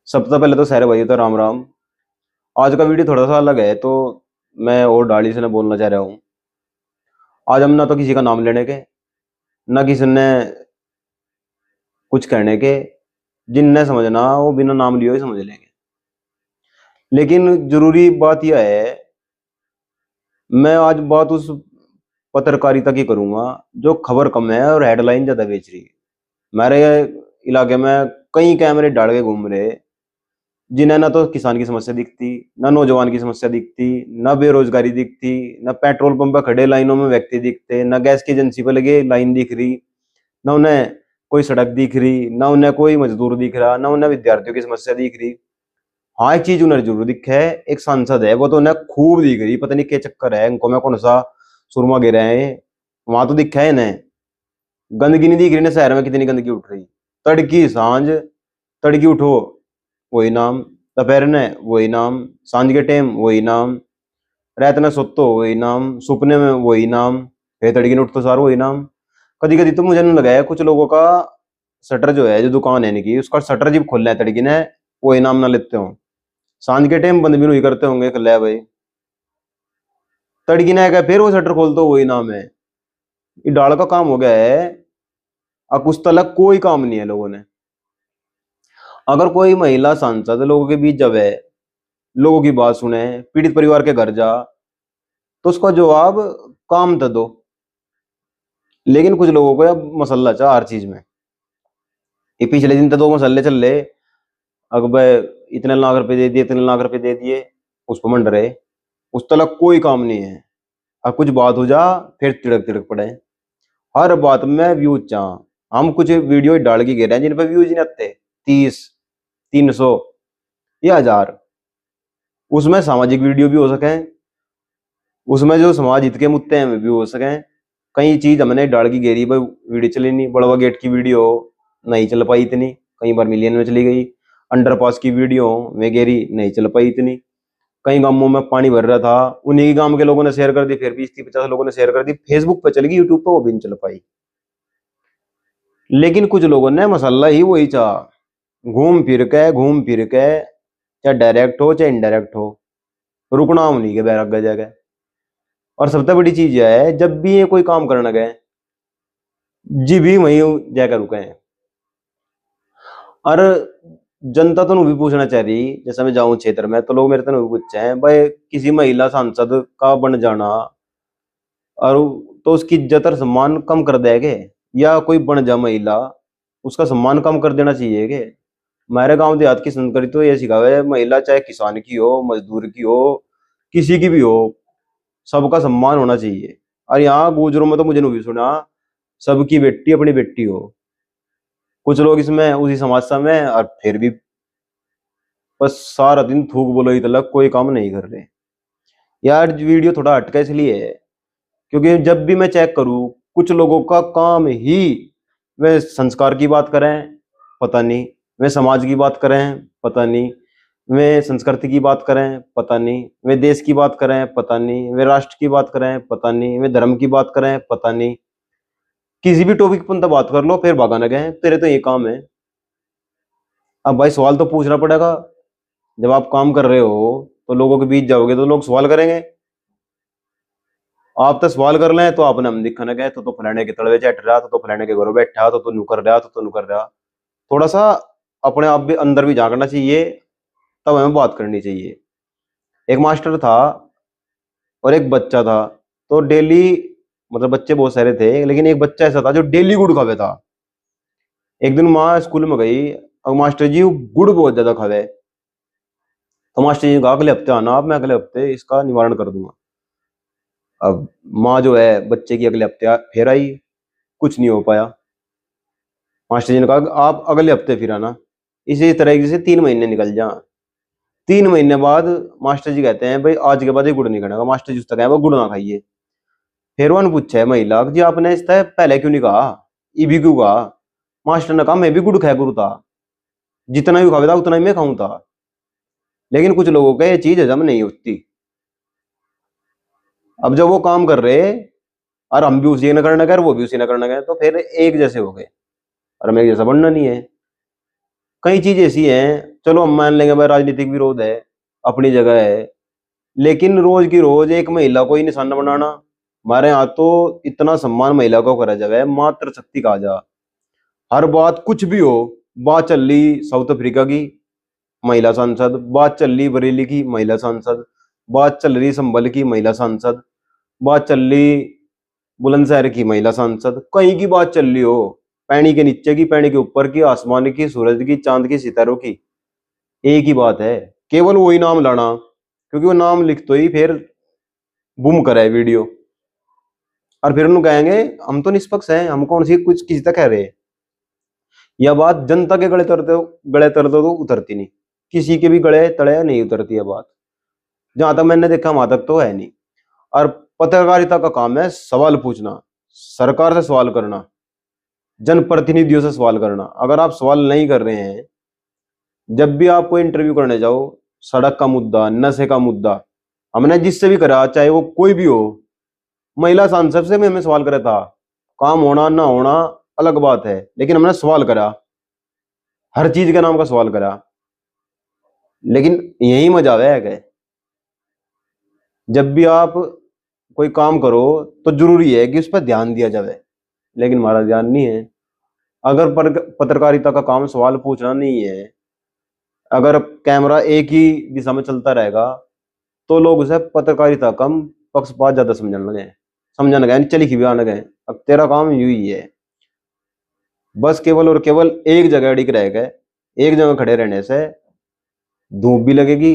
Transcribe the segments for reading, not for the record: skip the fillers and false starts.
सबसे पहले तो सारे भाइयों तो राम राम। आज का वीडियो थोड़ा सा अलग है, तो मैं और डाली से ना बोलना चाह रहा हूँ। आज हम ना तो किसी का नाम लेने के, ना किसी ने कुछ कहने के। जिनने समझना वो बिना नाम लिए ही समझ लेंगे। लेकिन जरूरी बात यह है, मैं आज बात उस पत्रकारिता की करूंगा जो खबर कम है और हेडलाइन ज्यादा बेच रही है। मेरे इलाके में कई कैमरे डाल के घूम रहे, जिन्हें ना तो किसान की समस्या दिखती, ना नौजवान की समस्या दिखती, ना बेरोजगारी दिखती, ना पेट्रोल पंप पर खड़े लाइनों में व्यक्ति दिखते, ना गैस की एजेंसी पर लगे लाइन दिख रही, ना उन्हें कोई सड़क दिख रही, ना उन्हें कोई मजदूर दिख रहा, ना उन्हें विद्यार्थियों की समस्या दिख रही। हाँ, एक चीज उन्हें जरूर दिख है, एक सांसद है, वो तो उन्हें खूब दिख रही। पता नहीं क्या चक्कर है इनको, में कौन सा सुरमा गिरा है। वहां तो दिखा है इन्हें, गंदगी नहीं दिख रही ना। शहर में कितनी गंदगी उठ रही, तड़की सांझ। तड़की उठो वही नाम, दोपहर ने वही नाम, सांझ के टाइम वही नाम, रात ने सोतो वही नाम, सपने में वही नाम, फिर तड़की ने उठतो सार वही नाम। कभी कभी तो मुझे नहीं लगा है कुछ लोगों का शटर जो है, जो दुकान है इनकी, उसका शटर जब खोलना है तड़की ने, वही नाम ना लेते हो। सांझ के टाइम बंद भी नहीं करते होंगे, कल है भाई तड़की ने क्या, फिर वो शटर खोलते हो वही नाम है। ये डाल का काम हो गया है। अब कुछ तलक कोई काम नहीं है लोगों ने। अगर कोई महिला सांसद लोगों के बीच जब है, लोगों की बात सुने, पीड़ित परिवार के घर जा, तो उसका जवाब काम तो दो। लेकिन कुछ लोगों को अब मसला चाह हर चीज में। ये पिछले दिन तो दो मसले चल रहे, अब इतने लाख रुपए दे दिए, इतने लाख रुपए दे दिए, उस पर मंड रहे। उस तलक कोई काम नहीं है। अब कुछ बात हो जा, फिर तिड़क तिड़क पड़े। हर बात में व्यूज चाह। हम कुछ वीडियो डाल के गिर रहे हैं जिन पर व्यूज नहीं आते, 30, 300 या 1000। उसमें सामाजिक वीडियो भी हो सके, उसमें जो समाज हित के मुद्दे हैं वे भी हो सके। कई चीज हमने डाल की गेरी भाई, वीडियो चली नहीं। बड़वा गेट की वीडियो नहीं चल पाई इतनी, कई बार मिलियन में चली गई। अंडरपास की वीडियो में गेरी नहीं चल पाई इतनी। कई गांवों में पानी भर रहा था, उन्हीं गांव के लोगों ने शेयर कर दी, फिर 20-50 लोगों ने शेयर कर दी। फेसबुक पे चल गई, यूट्यूब पे वो भी नहीं चल पाई। लेकिन कुछ लोगों ने मसाला ही वही चाह, घूम फिर के, चाहे डायरेक्ट हो चाहे इनडायरेक्ट हो, रुकना उन्हीं के बैरग जगह। और सबसे बड़ी चीज यह है, जब भी ये कोई काम करना गए, जी भी वहीं जाकर रुके हैं। और जनता तो भी पूछना चाह रही, जैसे मैं जाऊं क्षेत्र में तो लोग मेरे तो भी पूछते हैं भाई, किसी महिला सांसद का बन जाना और तो उसकी इज्जत और सम्मान कम कर देगे, या कोई बन जा महिला उसका सम्मान कम कर देना चाहिए के। हमारे गांव देहात की संस्कृति तो ये सिखावे है, महिला चाहे किसान की हो, मजदूर की हो, किसी की भी हो, सबका सम्मान होना चाहिए। और यहाँ गुजरों में तो मुझे नहीं भी सुना, सबकी बेटी अपनी बेटी हो। कुछ लोग इसमें उसी समस्या में, और फिर भी बस सारा दिन थूक बोलो ही तलक कोई काम नहीं कर रहे। यार वीडियो थोड़ा हटका इसलिए है, क्योंकि जब भी मैं चेक करूं, कुछ लोगों का काम ही, वे संस्कार की बात करें पता नहीं, वे समाज की बात करें पता नहीं, वे संस्कृति की बात करें पता नहीं, वे देश की बात करें पता नहीं, वे राष्ट्र की बात करें पता नहीं, वे धर्म की बात करें पता नहीं। किसी भी टॉपिक पर तो बात कर लो, फिर भागा लगे हैं तेरे तो ये काम है। अब भाई सवाल तो पूछना पड़ेगा। जब आप काम कर रहे हो तो लोगों के बीच जाओगे तो लोग सवाल करेंगे। आप तो सवाल कर लें तो आपने हम दिखने गए तो फलाने के तलवे चट रहा, तो फलाने के घरों बैठा, तो नु कर रहा, तो नु कर रहा। थोड़ा सा अपने आप भी अंदर भी झांकना चाहिए, तब हमें बात करनी चाहिए। एक मास्टर था और एक बच्चा था, तो डेली, मतलब बच्चे बहुत सारे थे, लेकिन एक बच्चा ऐसा था जो डेली गुड़ खावे था। एक दिन माँ स्कूल में गई और मास्टर जी गुड़ बहुत ज्यादा खावे, तो मास्टर जी ने कहा अगले हफ्ते आना आप, मैं अगले हफ्ते इसका निवारण कर दूंगा। अब माँ जो है बच्चे की अगले हफ्ते फिर आई, कुछ नहीं हो पाया। मास्टर जी ने कहा आप अगले हफ्ते फिर आना। इसी तरीके से 3 महीने निकल जा। 3 महीने बाद मास्टर जी कहते हैं भाई आज के बाद ये गुड़ नहीं खाना। मास्टर जी उस तक है वो गुड़ ना खाइए। फिर उन्होंने पूछा है महिला जी आपने इस तरह पहले क्यों नहीं कहा, ये भी क्यों कहा। मास्टर ने कहा मैं भी गुड़ खाया गुरु था, जितना भी खावे था उतना ही मैं खाऊं था। लेकिन कुछ लोगों का ये चीज हजम नहीं होती। अब जब वो काम कर रहे और हम भी उसी ने करना गए, वो भी उसी ने करना गए, तो फिर एक जैसे हो गए, और हमें एक जैसा बनना नहीं है। कई चीज ऐसी हैं, चलो हम मान लेंगे भाई राजनीतिक विरोध है, अपनी जगह है, लेकिन रोज की रोज एक महिला को ही निशाना बनाना, हमारे यहाँ तो इतना सम्मान महिला को करा जाए, मातृ शक्ति कहा जा। हर बात कुछ भी हो, बात चल रही साउथ अफ्रीका की, महिला सांसद, बात चल रही बरेली की, महिला सांसद, बात चल रही संभल की, महिला सांसद, बात चल रही बुलंदशहर की, महिला सांसद, कहीं की बात चल रही हो, पैनी के नीचे की, पैनी के ऊपर की, आसमान की, सूरज की, चांद की, सितारों की, एक ही बात है, केवल वही नाम लाना, क्योंकि वो नाम लिख तो ही फिर बूम करे वीडियो, और फिर उन्होंने कहेंगे हम तो निष्पक्ष हैं, हम कौन सी कुछ किसी तक कह रहे हैं। यह बात जनता के गले तरते तो उतरती नहीं, किसी के भी गले तले नहीं उतरती है बात, जहां तक मैंने देखा वहां तक तो है नहीं। और पत्रकारिता का काम है सवाल पूछना, सरकार से सवाल करना, जनप्रतिनिधियों से सवाल करना। अगर आप सवाल नहीं कर रहे हैं, जब भी आप कोई इंटरव्यू करने जाओ, सड़क का मुद्दा, नशे का मुद्दा, हमने जिससे भी करा, चाहे वो कोई भी हो, महिला सांसद से भी हमें सवाल करा था, काम होना ना होना अलग बात है, लेकिन हमने सवाल करा, हर चीज के नाम का सवाल करा। लेकिन यही मजा है कि जब भी आप कोई काम करो तो जरूरी है कि उस पर ध्यान दिया जाए, लेकिन हमारा ध्यान नहीं है। अगर पत्रकारिता का काम सवाल पूछना नहीं है, अगर कैमरा एक ही दिशा में चलता रहेगा, तो लोग उसे पत्रकारिता कम पक्षपात ज्यादा समझने लगे, चली खी भी आने गए। अब तेरा काम यू ही है, बस केवल और केवल एक जगह अड़िग रह गए, एक जगह खड़े रहने से धूप भी लगेगी,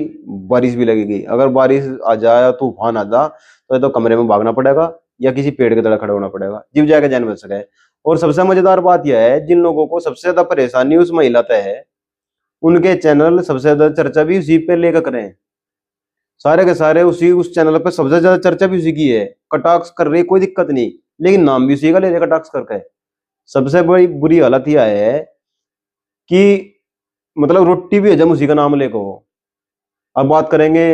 बारिश भी लगेगी। अगर बारिश आ जाए, तूफान आ जा, तो ये तो कमरे में भागना पड़ेगा या किसी पेड़ के तले खड़ा होना पड़ेगा, जीव जाएगा जान बच सके। और सबसे मजेदार बात यह है, जिन लोगों को सबसे ज्यादा परेशानी उस महिला तय है, उनके चैनल सबसे ज्यादा चर्चा भी उसी पे लेकर करें, सारे के सारे उसी उस चैनल पे सबसे ज्यादा चर्चा भी उसी की है, कटाक्ष कर रही, कोई दिक्कत नहीं, लेकिन नाम भी उसी का ले रहे कटाक्ष करके। सबसे बड़ी बुरी हालत यह है कि मतलब रोटी भी हजम उसी का नाम लेकर हो। अब बात करेंगे,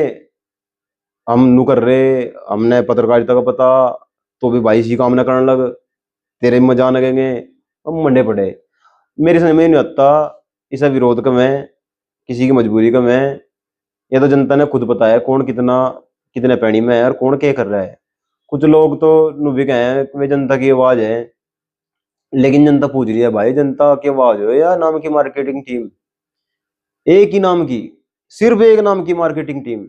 हम नू कर रहे, हमने पत्रकारिता का पता, तो भी भाई इसी काम न करने लग, तेरे में मजा लगेंगे, हम मंडे पड़े। मेरे समझ में नहीं आता, इसे विरोध कम है, किसी की मजबूरी कम है, ये तो जनता ने खुद पता है कौन कितना कितने पैनी में है और कौन क्या कर रहा है। कुछ लोग तो नू भी कहे वे जनता की आवाज है, लेकिन जनता पूछ रही है भाई जनता की आवाज हो या नाम की मार्केटिंग टीम, एक ही नाम की, सिर्फ एक नाम की मार्केटिंग टीम।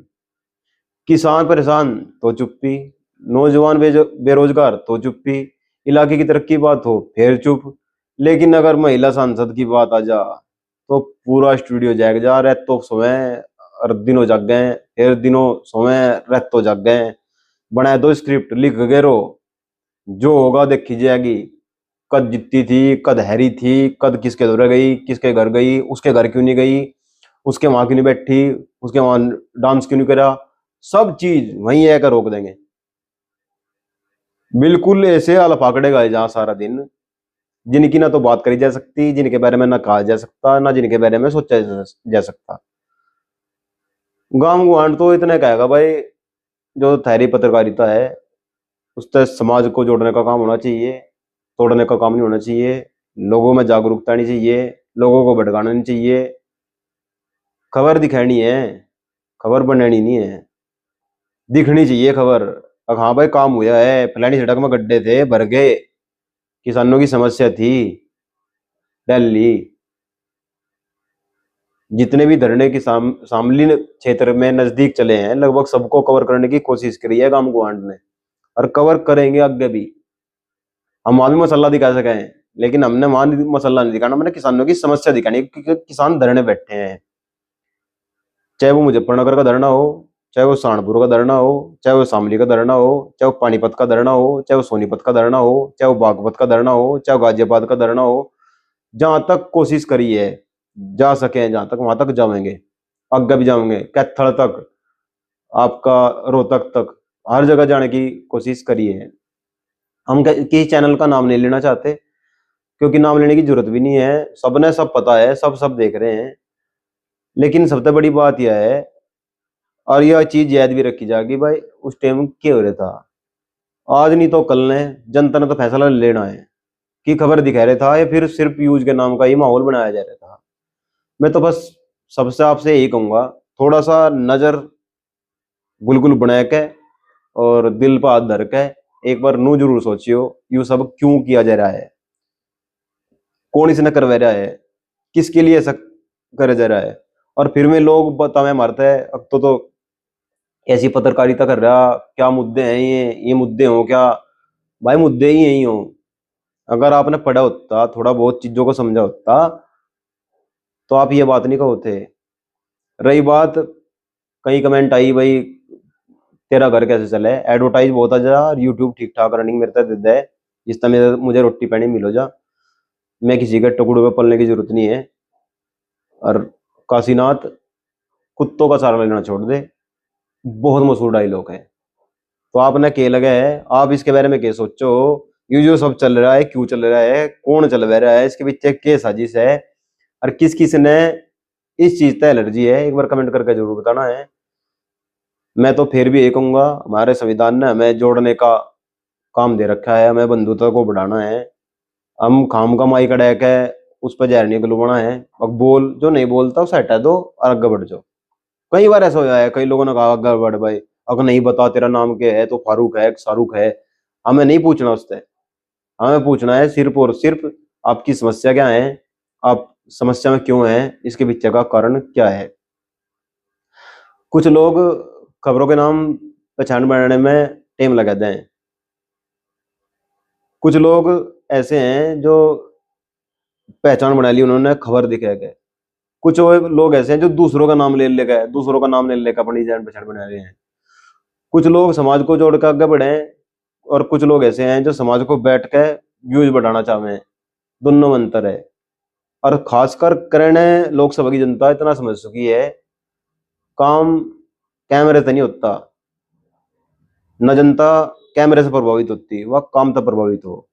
किसान परेशान तो चुप्पी, नौजवान बेरोजगार तो चुप्पी, इलाके की तरक्की की बात हो फिर चुप, लेकिन अगर महिला सांसद की बात आ जा तो पूरा स्टूडियो जाग जा, रात तो सोए और दिनों जाग गए, फिर दिनों सोए रात तो जाग गए, बनाए दो स्क्रिप्ट लिख गए रो, जो होगा देखी जाएगी, कद जीती थी, कद हैरी थी, कद किसके दौरे गई, किसके घर गई, उसके घर क्यों नहीं गई, उसके वहां क्यों नहीं बैठी, उसके वहां डांस क्यों नहीं करा, सब चीज वहीं आकर रोक देंगे। बिल्कुल ऐसे आला पकड़ेगा जहां सारा दिन, जिनकी ना तो बात करी जा सकती, जिनके बारे में ना कहा जा सकता, ना जिनके बारे में सोचा जा सकता। गांव गुआंढ तो इतने कहेगा भाई, जो थारी पत्रकारिता है उससे समाज को जोड़ने का काम होना चाहिए, तोड़ने का काम नहीं होना चाहिए। लोगों में जागरूकता नहीं चाहिए, लोगों को भटकाना नहीं चाहिए। खबर दिखानी है, खबर बनानी नहीं है, दिखनी चाहिए खबर। अब हाँ भाई काम हुआ है, फलानी सड़क में गड्ढे थे भर गए, किसानों की समस्या थी, दिल्ली जितने भी धरने की शामलीन क्षेत्र में नजदीक चले हैं, लगभग सबको कवर करने की कोशिश करी है गांव गुआंढ ने, और कवर करेंगे आगे भी। हम वहां भी मसला दिखा सके हैं, लेकिन हमने वहां मसला नहीं दिखाना, हमने किसानों की समस्या दिखानी, क्योंकि किसान धरने बैठे हैं, चाहे वो मुजफ्फरनगर का धरना हो, चाहे वो सहारनपुर का धरना हो, चाहे वो शामली का धरना हो, चाहे वो पानीपत का धरना हो, चाहे वो सोनीपत का धरना हो, चाहे वो बागपत का धरना हो, चाहे वो गाजियाबाद का धरना हो। जहां तक कोशिश करी है, जा सके जहां तक वहां तक जाएंगे, आगे भी जाएंगे, कैथल तक, आपका रोहतक तक, हर जगह जाने की कोशिश करी है। हम किसी चैनल का नाम नहीं लेना चाहते, क्योंकि नाम लेने की जरूरत भी नहीं है, सबने सब पता है, सब सब देख रहे हैं। लेकिन सबसे बड़ी बात यह है, और यह चीज याद भी रखी जाएगी भाई, उस टाइम क्या हो रहा था, आज नहीं तो कल ने जनता ने तो फैसला लेना है कि खबर दिखा रहा था या फिर सिर्फ यूज के नाम का ही माहौल बनाया जा रहा था। मैं तो बस सबसे आपसे यही कहूंगा, थोड़ा सा नजर गुलगुल बना के और दिल पर हाथ धर के एक बार नू जरूर सोचियो, यू सब क्यों किया जा रहा है, कौन इसने करवा रहा है, किसके लिए ऐसा करा जा रहा है। और फिर में लोग बतावे मारते हैं, अब तो ऐसी पत्रकारिता कर रहा, क्या मुद्दे हैं ये मुद्दे हो क्या? भाई मुद्दे ही यही हो। अगर आपने पढ़ा होता, थोड़ा बहुत चीजों को समझा होता, तो आप ये बात नहीं कहोते। रही बात, कई कमेंट आई भाई तेरा घर कैसे चले, एडवर्टाइज बहुत आ जा, यूट्यूब ठीक ठाक रनिंग मेरे तक दे दे, जिस तरह मुझे रोटी पानी मिलो जा, मैं किसी के टुकड़ों पे पलने की जरूरत नहीं है। और काशीनाथ कुत्तों का चारा लेना छोड़ दे, बहुत मशहूर डायलॉग है। तो आपने के लगे है, आप इसके बारे में क्या सोचो? ये जो सब चल रहा है क्यों चल रहा है, कौन चलवा रहा है, इसके पीछे क्या साजिश है, और किस किस ने इस चीज से एलर्जी है, एक बार कमेंट करके जरूर बताना है। मैं तो फिर भी ये कहूंगा, हमारे संविधान ने हमें जोड़ने का काम दे रखा है, हमें बंधुता को बढ़ाना है। हम खाम का माई का डैक है, उस पर जहर नहीं गलवाना है। अब बोल, जो नहीं बोलता उसे हटा दो और आगे बढ़ जाओ। कई बार ऐसा होया है, कई लोगों ने कहा आगे बढ़ भाई, अगर नहीं बता तेरा नाम क्या है, तो फारूक है शाहरुख है। हमें नहीं पूछना उससे, हमें पूछना है सिर्फ और सिर्फ आपकी समस्या क्या है, आप समस्या में क्यों है, इसके पीछे का कारण क्या है। कुछ लोग खबरों के नाम पहचान बनाने में टाइम लगाते हैं। कुछ लोग ऐसे हैं जो पहचान बना ली उन्होंने खबर दिखा के। कुछ लोग ऐसे हैं जो दूसरों का नाम ले लेकर, दूसरों का नाम ले लेकर अपनी जान पहचान बना रहे हैं। कुछ लोग समाज को जोड़ कर आगे बढ़े, और कुछ लोग ऐसे हैं जो समाज को बैठ के व्यूज बढ़ाना चाहते हैं। दोनों में अंतर है। और खासकर करने लोकसभा की जनता इतना समझ चुकी है, काम कैमरे से नहीं होता, न जनता कैमरे से प्रभावित होती, वह काम तक प्रभावित हो।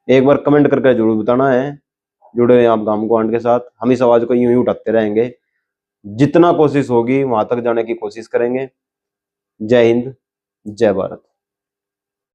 एक बार कमेंट करके जरूर बताना है। जुड़े रहे आप गांव को आंट के साथ, हम इस आवाज को यूं ही उठाते रहेंगे, जितना कोशिश होगी वहां तक जाने की कोशिश करेंगे। जय हिंद, जय भारत।